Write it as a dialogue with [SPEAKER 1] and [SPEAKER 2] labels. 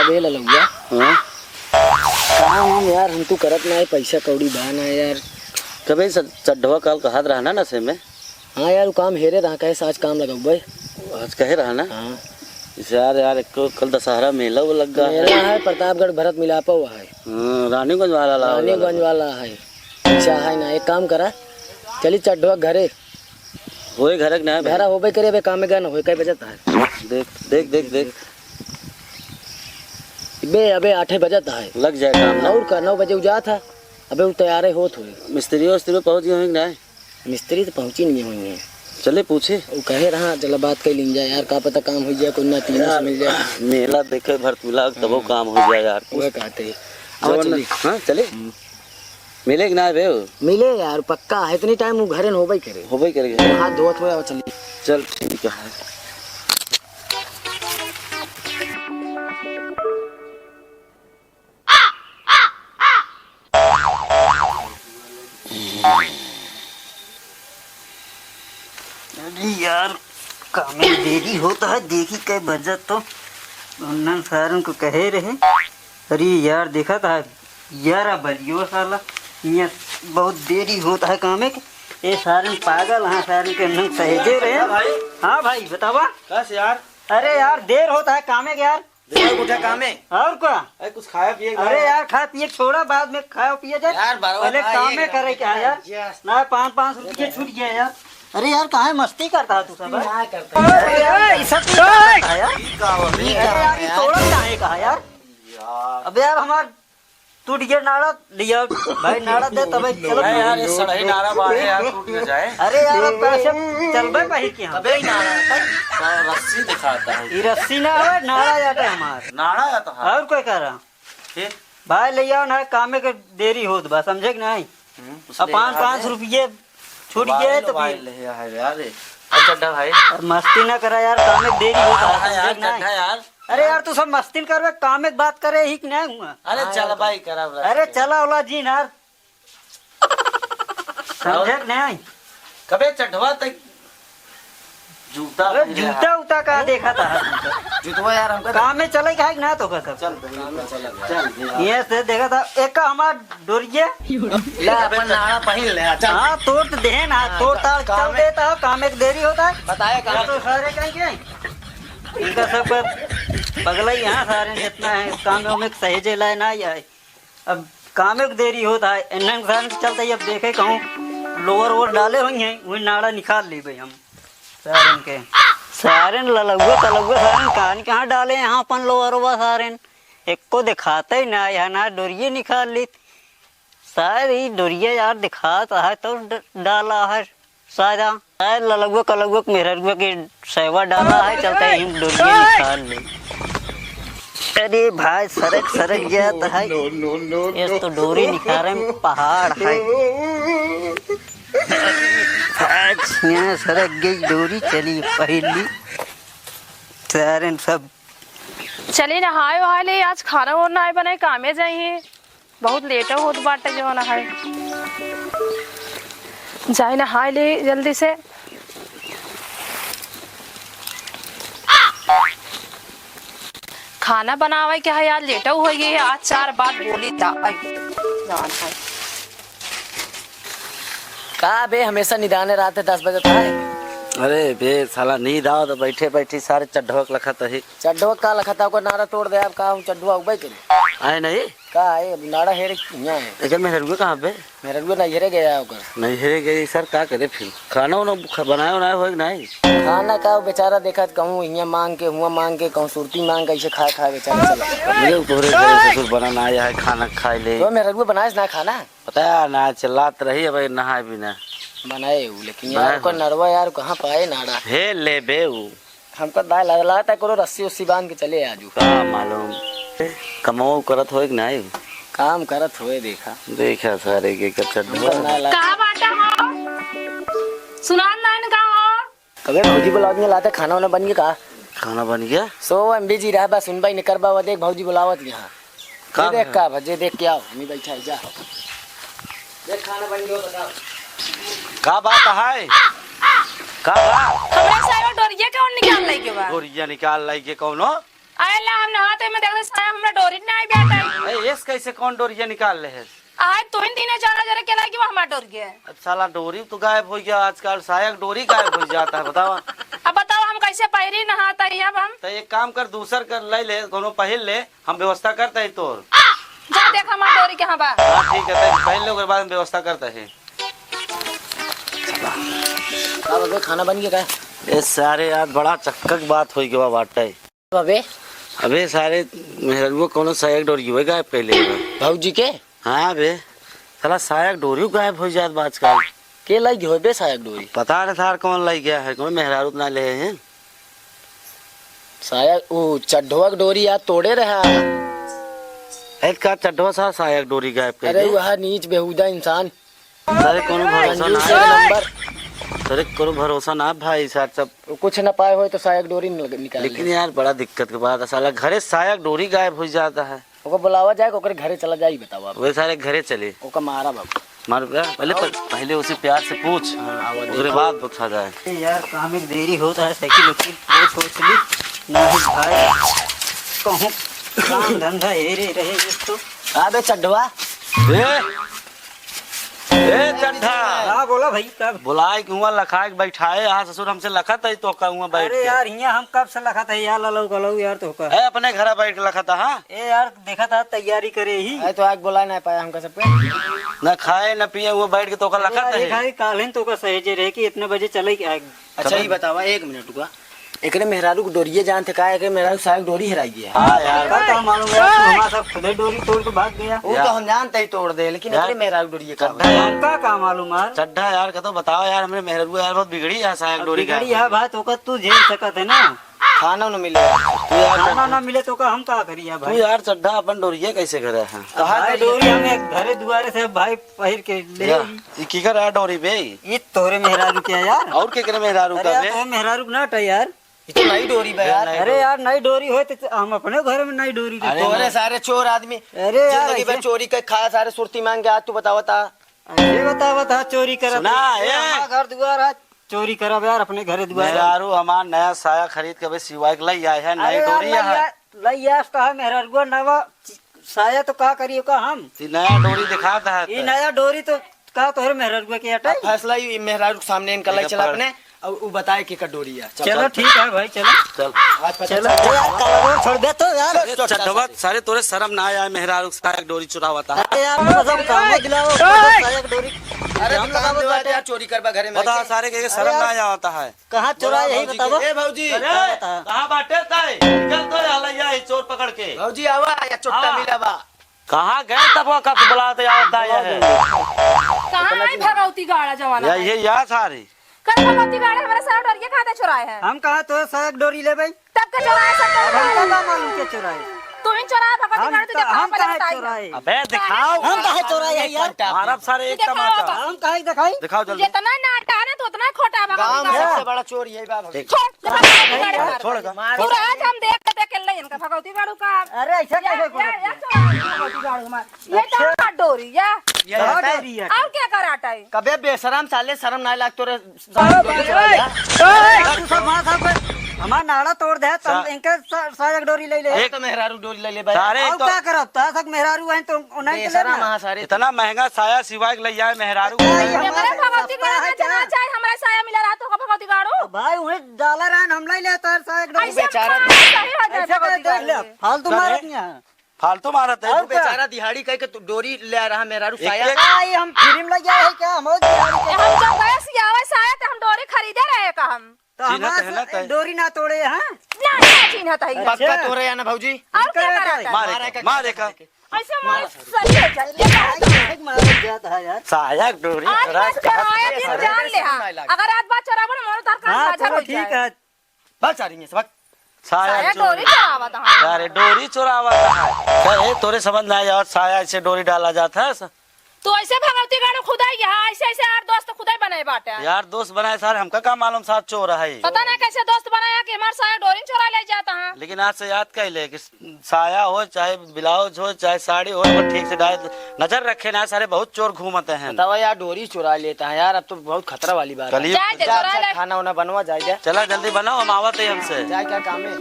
[SPEAKER 1] बे ललुआ।
[SPEAKER 2] हां
[SPEAKER 1] काम हम यार हम तो करत ना है, पैसा कौड़ी बा ना यार।
[SPEAKER 2] कबे चड्ढवा काल कहत रहना ना से में।
[SPEAKER 1] हाँ यार वो काम हेरे रहा कैसे आज काम लगाऊ भाई।
[SPEAKER 2] आज कहे रहा ना।
[SPEAKER 1] हाँ
[SPEAKER 2] इसे यार एक कल दशहरा मेला वो लग गया
[SPEAKER 1] मेला है प्रतापगढ़ भरत मिलापा हुआ है।
[SPEAKER 2] रानीगंज वाला
[SPEAKER 1] रानीगंज वाला है। अच्छा है ना, एक काम करा चली चड्ढवा घरे
[SPEAKER 2] होए घर के ना
[SPEAKER 1] घरा होबे करे बे काम में गया ना होए कई बजत है।
[SPEAKER 2] देख देख देख देख
[SPEAKER 1] बे अबे 8 बजत है।
[SPEAKER 2] लग जाए काम ना।
[SPEAKER 1] और का 9 बजे उजा था। अबे वो तैयार होत हुए।
[SPEAKER 2] मिस्त्री पहुंच गए ना।
[SPEAKER 1] मिस्त्री तो पहुंची नहीं हुई है।
[SPEAKER 2] चले पूछे
[SPEAKER 1] वो कहे रहा चलो बात कर लीन जाए यार, का पता काम हो जाए कोई ना तीनों से मिल जाए।
[SPEAKER 2] मेला देखे भरत मिला तब वो काम हो जाए यार।
[SPEAKER 1] वो कहते हैं
[SPEAKER 2] हाँ चले मिले कि ना बे
[SPEAKER 1] मिले यार पक्का है। इतनी टाइम वो घरे होबे करे
[SPEAKER 2] होबे करेंगे।
[SPEAKER 1] हाथ धोत हुआ चली
[SPEAKER 2] चल ठीक है।
[SPEAKER 3] अरे यार काम में देरी होता है, देखी कई बजत तो उन्नन सारन को कहे रहे। अरे यार देखा था 11 बजियो साला, यहाँ बहुत देरी होता है काम के। ये सारन पागल हाँ सारन के नंग सहेजे रहे।
[SPEAKER 4] भाई
[SPEAKER 3] हाँ भाई बतावा
[SPEAKER 4] कैसे यार?
[SPEAKER 3] अरे यार देर होता है काम के यार।
[SPEAKER 4] देखो उठा काम है।
[SPEAKER 3] और क्या?
[SPEAKER 4] अरे कुछ खाया पिए।
[SPEAKER 3] अरे यार खा पिए छोड़ा बाद में खाओ पिए जाए
[SPEAKER 4] यार
[SPEAKER 3] पहले काम में करे क्या यार। ना 5-5 रुपये छूट गया यार। अरे यार कहाँ मस्ती करता है तू सब? अरे यार ये सब करता है यार। यार ये तोड़ा काहे कहा यार? अब यार हमार टूट गया नाड़ा लिया भाई, नाड़ा दे तब चलो
[SPEAKER 4] यार ये सड़े नारा बाहे यार टूट न जाए।
[SPEAKER 3] अरे यार अब पैसे चलबे पही के हम
[SPEAKER 4] अबे नारा रस्सी दिखाता है।
[SPEAKER 3] ये रस्सी ना है नाड़ा जाता है हमार।
[SPEAKER 4] नारा या तो है।
[SPEAKER 3] और कोई कह रहा
[SPEAKER 4] फिर
[SPEAKER 3] भाई ले आओ ना, कामे के देरी होत बा समझे कि नहीं। अब 5-5 रुपये छूट गए तो
[SPEAKER 4] भाई ले है यार। चड्ढा भाई
[SPEAKER 3] मस्ती ना करा यार, काम में देरी होता है
[SPEAKER 4] यार
[SPEAKER 3] समझे कि नहीं?
[SPEAKER 4] चड्ढा यार।
[SPEAKER 3] अरे यार तू सब मस्ती करवे, काम में बात करे ही कि नहीं हुआ।
[SPEAKER 4] अरे चल भाई करा।
[SPEAKER 3] अरे चला ओला जी यार समझे कि नहीं।
[SPEAKER 4] कबे चढ़वा तक जूता
[SPEAKER 3] अरे जूता उता का देखा था
[SPEAKER 4] जूतवा यार हमका
[SPEAKER 3] काम में चले का ना तो कहता
[SPEAKER 4] चल चल
[SPEAKER 3] ये से देखा था एक हमार डोरिये
[SPEAKER 4] ले अपन नारा पहन ले चल।
[SPEAKER 3] हाँ तोड़ तो दे ना, तोड़ ताड़ चल देता हो, काम में देरी होता है।
[SPEAKER 4] बताया काम
[SPEAKER 3] तो सारे कहीं इनका सब बगला ही यहाँ सारे जितना है काम में सहेजे लाए ना आए। अब काम में देरी होता है इन सारे चलते अब देखे कहूँ लोअर वोर डाले हुए हैं वही नाड़ा निकाल ली भाई हम सारन के। सारन ललुआ तलुआ सारन कहाँ डाले यहाँ अपन लोअर हुआ सारन एक को दिखाते ही ना यहाँ ना डोरिये निकाल ली। सारी डोरिये यार दिखाता है तो डाला है सारा ललुआ कलुआ मेहरुआ के सेवा डाला है चलते ही डोरिये निकाल ली। अरे भाई सरक सरक जाता है ये तो डोरी निकाले में पहाड़ है। यहाँ सरक गई डोरी चली पहली सारन सब
[SPEAKER 5] चली नहाए वहाए ले, आज खाना वाना आए बनाए कामे जाइए, बहुत लेट होत बाटे जो नहाए जाए नहाए ले जल्दी से। खाना बनावे क्या है यार लेट हो गई है, आज 4 बात बोली था जान है।
[SPEAKER 1] का बे हमेशा निदाने रात 10 बजे था।
[SPEAKER 2] अरे बे साला नींद आओ तो बैठे बैठे सारे चड्ढवक लखत है।
[SPEAKER 1] चड्ढवा का लखता को नारा तोड़ दे। अब का हूं चड्ढवा उबे करे
[SPEAKER 2] आए नहीं
[SPEAKER 1] का है नारा हेरे यहाँ है।
[SPEAKER 2] लेकिन मेहरुआ कहाँ पे
[SPEAKER 1] मेरे को नहीं हेरे गया होकर
[SPEAKER 2] नहीं हेरे गई सर क्या करे फिर खाना वाना बनाया उनाया हो नहीं।
[SPEAKER 1] खाना का बेचारा देखा कहूँ यहाँ मांग के हुआ मांग के कहूँ सुरती मांग कैसे खाए खाए बेचारा चला।
[SPEAKER 2] मुझे तोहरे घर ससुर बनाना आया है खाना खाए ले
[SPEAKER 1] तो मेरे को बनाए ना खाना
[SPEAKER 2] पता है ना चिल्लात रही है भाई नहाए बिना
[SPEAKER 1] बनाए हूँ लेकिन यार को नरवा यार कहाँ पाए नाड़ा
[SPEAKER 2] हे ले बे
[SPEAKER 1] हमको दाल लगा था करो रस्सी उस्सी बांध के चले आजू
[SPEAKER 2] का मालूम कमाओ करत हो कि नहीं
[SPEAKER 1] काम करत हुए देखा
[SPEAKER 2] सारे के चड्ढवा
[SPEAKER 5] कहाँ बाटा हो सुनान नाइन कहाँ हो?
[SPEAKER 1] कभी भौजी बुलावत लाते खाना वाना बन गया का
[SPEAKER 2] खाना बन गया
[SPEAKER 1] सो एमबी जी रहा सुन भाई निकरबा वा देख भौजी बुलावत यहाँ देख का भजे देख के आओ हमी बैठा जा देख खाना बन गया बताओ
[SPEAKER 2] का बात है का बात
[SPEAKER 5] हमरा सारा डोरिया कौन निकाल लाई के बा?
[SPEAKER 2] गोरिया निकाल लाई के कौनो
[SPEAKER 5] आए ला हम नहाते में देखते साया हमरा डोरी ना आई बैठा
[SPEAKER 2] ए एस कैसे कौन डोरिया निकाल ले है?
[SPEAKER 5] आज तो इन दिने जाना जरा केला कि वो हमारा डोर गया।
[SPEAKER 2] अब साला डोरी तो गायब हो गया आजकल, सायक डोरी गायब हो जाता है बताओ।
[SPEAKER 5] अब बताओ हम कैसे पैरी नहाता है अब हम?
[SPEAKER 2] तो एक काम कर, दूसर कर ले कोनो पहल ले, हम व्यवस्था करते हैं तोर।
[SPEAKER 5] जा देख हमारा डोरी कहाँ बा।
[SPEAKER 2] हाँ ठीक है, तो पहले के बाद हम व्यवस्था करते हैं।
[SPEAKER 1] अब अबे खाना बन गया क्या?
[SPEAKER 2] ये सारे यार बड़ा चक्कर बात हो गया बाटे।
[SPEAKER 1] अबे
[SPEAKER 2] अबे सारे मेहरगो कोनो सायक डोरी हुए गायब पहले।
[SPEAKER 1] भाजी के
[SPEAKER 2] हाँ बे साला सायक डोरी गायब हो जात आजकल।
[SPEAKER 1] के लगी हो बे सायक डोरी?
[SPEAKER 2] पता नहीं थार कौन लग गया है, कौन मेहरारू ना ले हैं।
[SPEAKER 1] सायक वो चड्ढवा की डोरी यार तोड़े रहा।
[SPEAKER 2] एक का चड्ढवा सा सायक डोरी गायब कर
[SPEAKER 1] अरे
[SPEAKER 2] दे।
[SPEAKER 1] वह नीच बेहुदा इंसान।
[SPEAKER 2] सारे कोनो भरोसा
[SPEAKER 1] कंजूस
[SPEAKER 2] ना
[SPEAKER 1] एक
[SPEAKER 2] है।
[SPEAKER 1] नंबर।
[SPEAKER 2] अरे कोनो भरोसा ना भाई साहब सब।
[SPEAKER 1] वो कुछ न पाए हो तो सायक डोरी निकाल
[SPEAKER 2] लेकिन यार बड़ा दिक्कत के बात है, साला घरे सायक डोरी गायब हो जाता है।
[SPEAKER 1] ओको बुलावा जाए ओकरे घरे चला जाई बताओ आप।
[SPEAKER 2] वे सारे घरे चले
[SPEAKER 1] ओका मारा बाबू।
[SPEAKER 2] मार पहले उसे प्यार से पूछ, उसके बाद पूछा जाए।
[SPEAKER 3] यार काम में देरी होता है, साइकिल उकिल वो सोच ली नहीं भाई, कहूँ काम धंधा हेरे रहे तो।
[SPEAKER 1] अबे चड्ढवा
[SPEAKER 2] ए चड्ढा
[SPEAKER 3] हाँ बोला भाई कब?
[SPEAKER 2] बुलाए कुआं लखाए के बैठाए, यहाँ ससुर हमसे लखत है तो कुआं बैठ
[SPEAKER 3] अरे
[SPEAKER 2] के।
[SPEAKER 3] यार यहाँ हम कब से लखा था यार, ललो गलो यार तो का।
[SPEAKER 2] ए अपने घर बैठ के लखत हाँ।
[SPEAKER 3] ए यार देखा था तैयारी करे ही।
[SPEAKER 1] अरे तो आग बुला ना पाया हमका सबके।
[SPEAKER 2] न खाए न पिए वो बैठ के तो लखत है।
[SPEAKER 3] कालिन तो का सहेजे रहे कि इतने बजे चले।
[SPEAKER 1] अच्छा ही बतावा एक मिनट का एकरे मेहरारू को डोरिये जानते का है कि मेहरारू सायक डोरी हेराई है।
[SPEAKER 2] हाँ यार
[SPEAKER 3] क्या मालूम यार, तू हमारा सब खुद ही डोरी तोड़ के भाग गया।
[SPEAKER 1] वो तो हम जानते ही तोड़ दे, लेकिन एकरे मेहरारू डोरिये का
[SPEAKER 2] चड्ढा यार,
[SPEAKER 3] हमका क्या मालूम यार।
[SPEAKER 2] चड्ढा यार का तो बताओ यार, हमरे मेहरबू यार बहुत बिगड़ी है सायक डोरी का।
[SPEAKER 3] बिगड़ी है भाई तो का तू झेल सकत है ना।
[SPEAKER 1] खाना न मिले
[SPEAKER 2] तू यार
[SPEAKER 3] खाना ना मिले तो का हम का करिए
[SPEAKER 2] तू
[SPEAKER 3] भाई।
[SPEAKER 2] यार चड्ढा अपन डोरिये कैसे करे है?
[SPEAKER 3] भाई डोरी हमें घरे दुआरे से भाई पहिर के ले आई।
[SPEAKER 2] की कर डोरी बे?
[SPEAKER 3] ये तोरे मेहरारू क्या यार?
[SPEAKER 2] और के करे मेहरारू
[SPEAKER 3] अरे
[SPEAKER 2] का
[SPEAKER 3] यार
[SPEAKER 2] बे?
[SPEAKER 3] तोरे मेहरारू ना टा यार।
[SPEAKER 1] ये तो नई डोरी बे यार।
[SPEAKER 3] अरे यार नई डोरी हो तो हम अपने घर में नई डोरी
[SPEAKER 2] अरे
[SPEAKER 3] रखते।
[SPEAKER 1] तोरे सारे चोर आदमी
[SPEAKER 3] अरे यार
[SPEAKER 1] जिंदगी में चोरी के खा सारे सुरती मांग के आज तू बतावता।
[SPEAKER 3] अरे बता चोरी करा
[SPEAKER 2] सुना, ए।
[SPEAKER 3] घर दुआर है चोरी करब यार अपने घरे दुआर।
[SPEAKER 2] मेहरारू हमार नया साया खरीद के सिवाय के लई आए है, नई डोरी है।
[SPEAKER 3] लैयास कहा मेहरारू नवा साया तो का करियो का हम।
[SPEAKER 2] नया डोरी दिखाता है।
[SPEAKER 3] ये नया डोरी तो का तोहरे मेहरारू के हटाई।
[SPEAKER 1] फैसला ही मेहरारू के सामने इनका लग चला अपने और वो बताए कि का डोरी है।
[SPEAKER 3] चलो ठीक है भाई चलो
[SPEAKER 2] चल
[SPEAKER 1] आज पता
[SPEAKER 3] चलो
[SPEAKER 1] चला।
[SPEAKER 3] यार कलर छोड़ दे तो यार।
[SPEAKER 2] चड्ढवा सारे तोरे शर्म ना आया मेहरारू सायक डोरी चुरावता है।
[SPEAKER 3] अरे यार कसम काम दिलाओ साया की डोरी।
[SPEAKER 1] अरे हम काम दिवा दे यार चोरी करबा घरे में।
[SPEAKER 2] बता सारे के शर्म ना आया होता है।
[SPEAKER 3] कहाँ चुराया यही बताओ।
[SPEAKER 1] ए भौजी
[SPEAKER 2] कहाँ बाटे ताई? निकल तो हलैया है चोर पकड़ के।
[SPEAKER 1] भौजी आवा या चोट्टा मिलावा।
[SPEAKER 2] कहाँ गए तब वो कब बुलाते आता है?
[SPEAKER 5] कहाँ आई भगवती गाड़ा जवाना?
[SPEAKER 2] ये याद सारी
[SPEAKER 5] कल भगवती गाड़ा हमारा सारा डोरिये खाते चुराए हैं।
[SPEAKER 3] हम कहा तो साया की डोरी ले भाई।
[SPEAKER 5] तब का चुराए सब
[SPEAKER 3] हम का मालूम के चुराए।
[SPEAKER 5] तू ही चुराए भगवती गाड़ा तुझे कहाँ
[SPEAKER 3] हम
[SPEAKER 5] पता
[SPEAKER 3] कहा
[SPEAKER 5] बताई?
[SPEAKER 3] चुराए।
[SPEAKER 2] अबे दिखाओ।
[SPEAKER 3] हम कहा चुराए यार।
[SPEAKER 2] मारब सारे एक
[SPEAKER 5] दिखाओ
[SPEAKER 2] टमाटर।
[SPEAKER 5] बस।
[SPEAKER 3] हम कहा दिखाई।
[SPEAKER 2] दिखाओ जल्दी।
[SPEAKER 5] जितना नाटा है ना तो उतना खोटा
[SPEAKER 1] गांव में
[SPEAKER 5] भगवती
[SPEAKER 1] सबसे बड़ा चोर यही बा भौजी।
[SPEAKER 2] छोड़ का।
[SPEAKER 5] पूरा आज हम देख के ले इनका भगवती गाड़ू का।
[SPEAKER 3] अरे ऐसा कैसे
[SPEAKER 5] भगवती गाड़ू में ये तो डोरी है
[SPEAKER 3] कहा डोरी है।
[SPEAKER 5] और क्या कराटा है?
[SPEAKER 1] कबे बेशरम साले शर्म ना लाग तोरे।
[SPEAKER 3] हमारा नाड़ा तोड़ दे तो इनके साया की डोरी ले ले।
[SPEAKER 1] एक तो मेहरारू डोरी ले ले भाई।
[SPEAKER 2] सारे
[SPEAKER 3] और
[SPEAKER 2] तो
[SPEAKER 3] क्या करब ता तक मेहरारू हैं तो उन्हें के
[SPEAKER 1] बेशरम
[SPEAKER 3] लेना।
[SPEAKER 1] वहां सारे।
[SPEAKER 2] इतना महंगा साया सिवाय के लई आए मेहरारू।
[SPEAKER 5] हमारे भगवती गाड़ू में चना चाहे हमारा साया मिला रहा तो भगवती गाड़ू
[SPEAKER 3] भाई उन्हें डाला रहन हम ले ले तार साया की डोरी।
[SPEAKER 5] ऐसे
[SPEAKER 1] बेचारा
[SPEAKER 5] सही हो जाए
[SPEAKER 3] ऐसे
[SPEAKER 5] भगवती
[SPEAKER 3] देख ले
[SPEAKER 5] गाड़ू।
[SPEAKER 3] फालतू मारत नहीं
[SPEAKER 2] फालतू मारत है।
[SPEAKER 1] तू बेचारा दिहाड़ी कह के तू डोरी ले आ रहा मेहरारू साया।
[SPEAKER 2] एक-
[SPEAKER 3] आई हम फिल्म लग गया है क्या हम और दिहाड़ी के।
[SPEAKER 5] हम जब गए सियावा साया तो हम डोरी खरीदे रहे का हम
[SPEAKER 3] तो हमारा डोरी ना तोड़े हैं।
[SPEAKER 5] ना चिन्ह था ये।
[SPEAKER 1] पक्का तोरे या ना भौजी।
[SPEAKER 5] और क्या कराता है?
[SPEAKER 2] मारे का
[SPEAKER 5] ऐसे मार सही हो जाए
[SPEAKER 3] मारत जाता है यार।
[SPEAKER 2] साया डोरी
[SPEAKER 5] आज
[SPEAKER 2] चुरा
[SPEAKER 5] बात चढ़ाया दिन जान ले हाँ। अगर आज बात चढ़ाबो ना मोर तार का
[SPEAKER 3] हाँ
[SPEAKER 5] साझा
[SPEAKER 3] चलो
[SPEAKER 5] हो
[SPEAKER 3] ठीक
[SPEAKER 5] जाए।
[SPEAKER 3] है।
[SPEAKER 1] बस आ रही है सब।
[SPEAKER 2] साया
[SPEAKER 5] साया
[SPEAKER 2] चोरी।
[SPEAKER 5] डोरी चढ़ावा था हम।
[SPEAKER 2] यार डोरी चुरावता है। अरे तोरे समझ ना आया साया से डोरी डाला जाता है।
[SPEAKER 5] तो ऐसे भगवती गाड़ू खुदाई यहाँ ऐसे ऐसे यार दोस्त खुदाई बनाए बाटे।
[SPEAKER 2] यार दोस्त बनाए सारे हमका क्या मालूम साथ चोर है।
[SPEAKER 5] पता नहीं कैसे दोस्त बनाया कि हमारे साया डोरी चुरा ले जाता है।
[SPEAKER 2] लेकिन आज से याद कर ले कि साया हो चाहे ब्लाउज हो चाहे साड़ी हो पर ठीक से डाल नजर रखे ना। सारे बहुत चोर घूमते हैं।
[SPEAKER 1] बतावा यार डोरी चुरा लेता है यार। अब तो बहुत खतरा वाली बात है।
[SPEAKER 2] कलियुग
[SPEAKER 5] जाए दे चुरा ले।
[SPEAKER 1] खाना वाना बनवा जाए।
[SPEAKER 2] चला जल्दी बनाओ हम आवत है हमसे।
[SPEAKER 1] जाए क्या काम है।